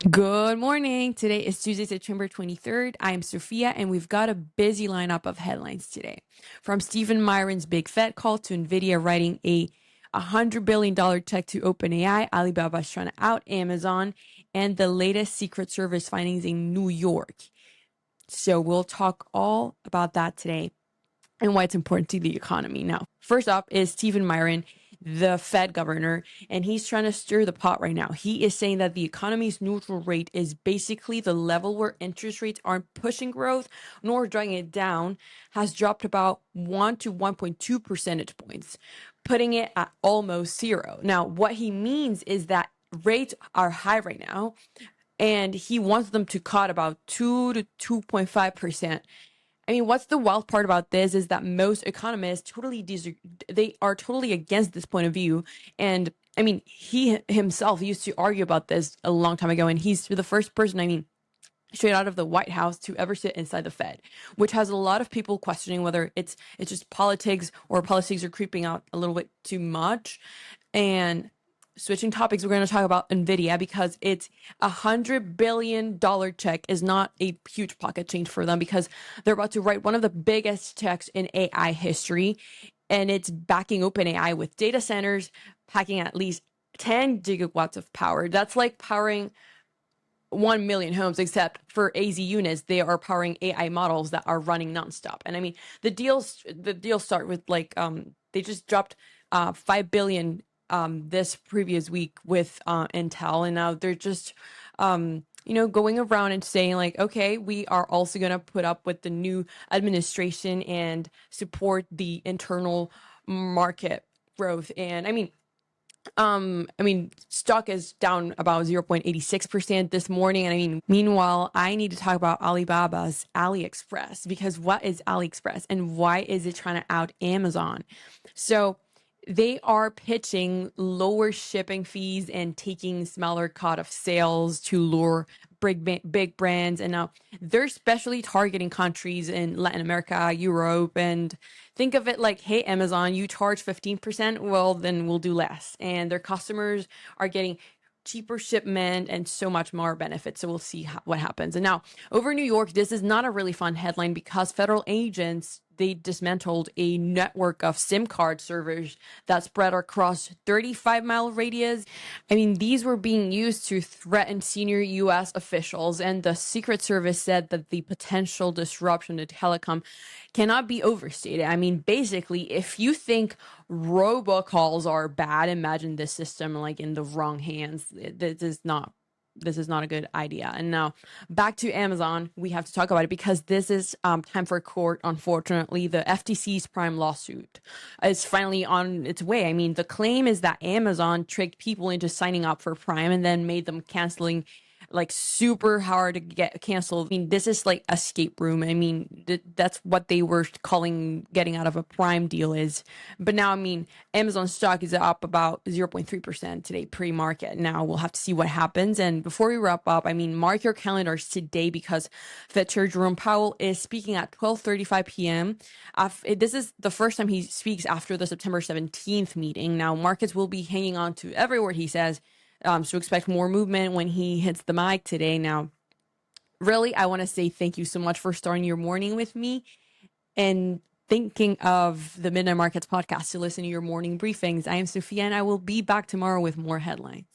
Good morning. Today is Tuesday, September 23rd. I am Sophia, and we've got a busy lineup of headlines today. From Stephen Myron's big Fed call to NVIDIA writing a $100 billion check to OpenAI, Alibaba's trying to out Amazon, and the latest Secret Service findings in New York. So we'll talk all about that today and why it's important to the economy. Now, first up is Stephen Myron, the Fed governor, and he's trying to stir the pot right now. He is saying that the economy's neutral rate is basically the level where interest rates aren't pushing growth nor dragging it down, has dropped about 1 to 1.2 percentage points, putting it at almost zero. Now, what he means is that rates are high right now, and he wants them to cut about 2 to 2.5%. I mean, what's the wild part about this is that most economists they are totally against this point of view. And I mean, he himself used to argue about this a long time ago, and he's the first person, straight out of the White House to ever sit inside the Fed, which has a lot of people questioning whether it's just politics or politics are creeping out a little bit too much. And switching topics, we're going to talk about NVIDIA because it's $100 billion check is not a huge pocket change for them because they're about to write one of the biggest checks in AI history. And it's backing OpenAI with data centers, packing at least 10 gigawatts of power. That's like powering 1 million homes, except for AZ units, they are powering AI models that are running nonstop. And I mean, the deals start with they just dropped 5 billion this previous week with Intel, and now they're just going around and saying like, okay, we are also going to put up with the new administration and support the internal market growth. And stock is down about 0.86% this morning. And I mean, meanwhile, I need to talk about Alibaba's AliExpress, because what is AliExpress and why is it trying to out Amazon? So they are pitching lower shipping fees and taking smaller cut of sales to lure big brands. And now they're especially targeting countries in Latin America, Europe, and think of it like, hey, Amazon, you charge 15%, well, then we'll do less. And their customers are getting cheaper shipment and so much more benefits. So we'll see what happens. And now over New York, this is not a really fun headline because federal agents, they dismantled a network of SIM card servers that spread across 35-mile radius. I mean, these were being used to threaten senior U.S. officials, and the Secret Service said that the potential disruption to telecom cannot be overstated. I mean, basically, if you think robocalls are bad, imagine this system like in the wrong hands. This is not a good idea. And now back to Amazon, we have to talk about it because this is time for court. Unfortunately, the FTC's Prime lawsuit is finally on its way. I mean, the claim is that Amazon tricked people into signing up for Prime and then made them canceling like super hard to get canceled. I mean, this is like escape room. I mean, that's what they were calling getting out of a Prime deal is. But now, I mean, Amazon stock is up about 0.3% today pre-market. Now we'll have to see what happens. And before we wrap up, I mean, mark your calendars today because Fed Chair Jerome Powell is speaking at 12:35 p.m. This is the first time he speaks after the September 17th meeting. Now, markets will be hanging on to every word he says. So expect more movement when he hits the mic today. Now, really, I want to say thank you so much for starting your morning with me and thinking of the Midnight Markets podcast to listen to your morning briefings. I am Sophia, and I will be back tomorrow with more headlines.